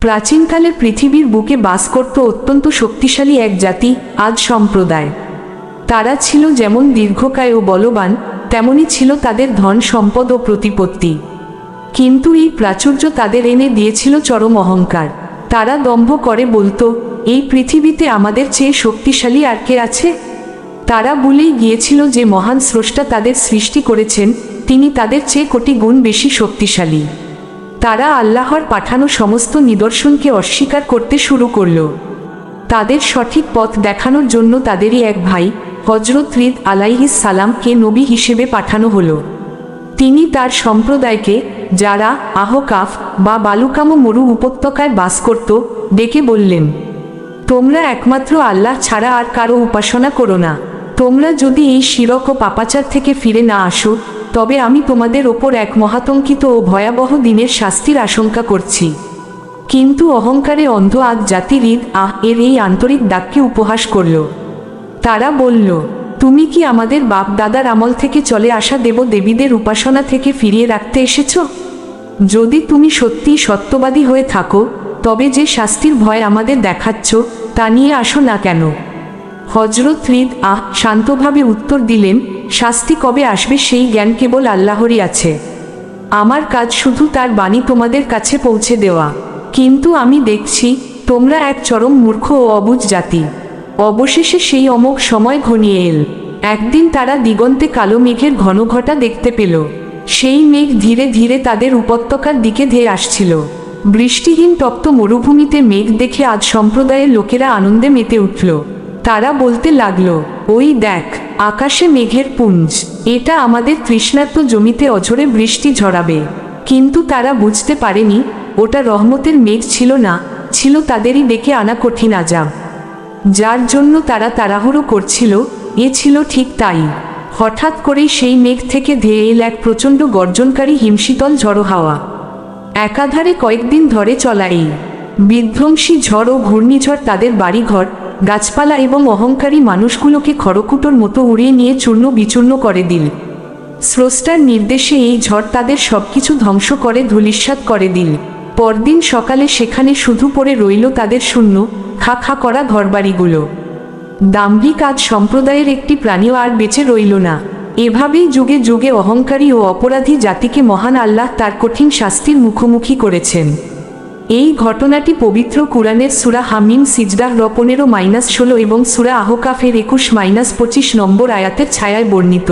প্রাচীনকালে পৃথিবীর বুকে বাস করত অত্যন্ত শক্তিশালী এক জাতি, আদ সম্প্রদায়। তারা ছিল যেমন দীর্ঘকায় ও বলবান, তেমনি ছিল তাদের ধন সম্পদ ও প্রতিপত্তি। কিন্তু এই প্রাচুর্য তাদের এনে দিয়েছিল চরম অহংকার। তারা দম্ভ করে বলতো, এই পৃথিবীতে আমাদের চেয়ে শক্তিশালী আর কে আছে? তারা ভুলেই গিয়েছিল যে মহান স্রষ্টা তাদের সৃষ্টি করেছেন, তিনি তাদের চেয়ে কোটি গুণ বেশি শক্তিশালী। তারা আল্লাহর পাঠানো সমস্ত নিদর্শনকে অস্বীকার করতে শুরু করল। তাদের সঠিক পথ দেখানোর জন্য তাদেরই এক ভাই হযরত হূদ আলাইহিস সালামকে নবী হিসেবে পাঠানো হলো। তিনি তার সম্প্রদায়কে, যারা আহকাফ বা বালুকামো মরু উপত্যকায় বাস করত, ডেকে বললেন, তোমরা একমাত্র আল্লাহ ছাড়া আর কারো উপাসনা করো না। তোমরা যদি এই শিরক ও পাপাচার থেকে ফিরে না আসো, তবে আমি তোমাদের ওপর এক মহাতঙ্কিত ও ভয়াবহ দিনের শাস্তির আশঙ্কা করছি। কিন্তু অহংকারে অন্ধ আদ জাতি হূদ এর এই আন্তরিক ডাককে উপহাস করল। তারা বলল, তুমি কি আমাদের বাপ দাদার আমল থেকে চলে আসা দেবদেবীদের উপাসনা থেকে ফিরিয়ে রাখতে এসেছ? যদি তুমি সত্যিই সত্যবাদী হয়ে থাকো, তবে যে শাস্তির ভয় আমাদের দেখাচ্ছ, তা নিয়ে আসো না কেন? হযরত হূদ শান্তভাবে উত্তর দিলেন, শাস্তি কবে আসবে সেই জ্ঞান কেবল আল্লাহরই আছে। আমার কাজ শুধু তার বাণী তোমাদের কাছে পৌঁছে দেওয়া। কিন্তু আমি দেখছি তোমরা এক চরম মূর্খ ও অবুঝ জাতি। অবশেষে সেই অমোঘ সময় ঘনিয়ে এল। একদিন তারা দিগন্তে কালো মেঘের ঘনঘটা দেখতে পেল। সেই মেঘ ধীরে ধীরে তাদের উপত্যকার দিকে ধেয়ে আসছিল। বৃষ্টিহীন তপ্ত মরুভূমিতে মেঘ দেখে আদ সম্প্রদায়ের লোকেরা আনন্দে মেতে উঠল। তারা বলতে লাগলো, ওই দেখ, আকাশে মেঘের পুঞ্জ, এটা আমাদের তৃষ্ণার্ত জমিতে অঝরে বৃষ্টি ঝরাবে। কিন্তু তারা বুঝতে পারেনি, ওটা রহমতের মেঘ ছিল না, ছিল তাদেরই ডেকে আনা কঠিন আযাব, যার জন্য তারা তাড়াহুড়ো করছিল। এ ছিল ঠিক তাই। হঠাৎ করেই সেই মেঘ থেকে ধেয়ে এল এক প্রচণ্ড গর্জনকারী হিমশীতল ঝড়ো হাওয়া। একাধারে কয়েকদিন ধরে চলা এই বিধ্বংসী ঝড় ও ঘূর্ণিঝড় তাদের বাড়িঘর, গাছপালা এবং অহংকারী মানুষগুলোকে খড়কুটোর মতো উড়িয়ে নিয়ে চূর্ণ বিচূর্ণ করে দিল। স্রষ্টার নির্দেশে এই ঝড় তাদের সবকিছু ধ্বংস করে ধূলিসাৎ করে দিল। পরদিন সকালে সেখানে শুধু পড়ে রইল তাদের শূন্য খা খা করা ঘরবাড়িগুলো। দাম্ভিক আদ সম্প্রদায়ের একটি প্রাণীও আর বেঁচে রইল না। এভাবেই যুগে যুগে অহংকারী ও অপরাধী জাতিকে মহান আল্লাহ তার কঠিন শাস্তির মুখোমুখি করেছেন। এই ঘটনাটি পবিত্র কুরআনের সূরা হামিম সিজদাহ 15-16 এবং সূরা আহকাফের 21-25 নম্বর আয়াতের ছায়ায় বর্ণিত।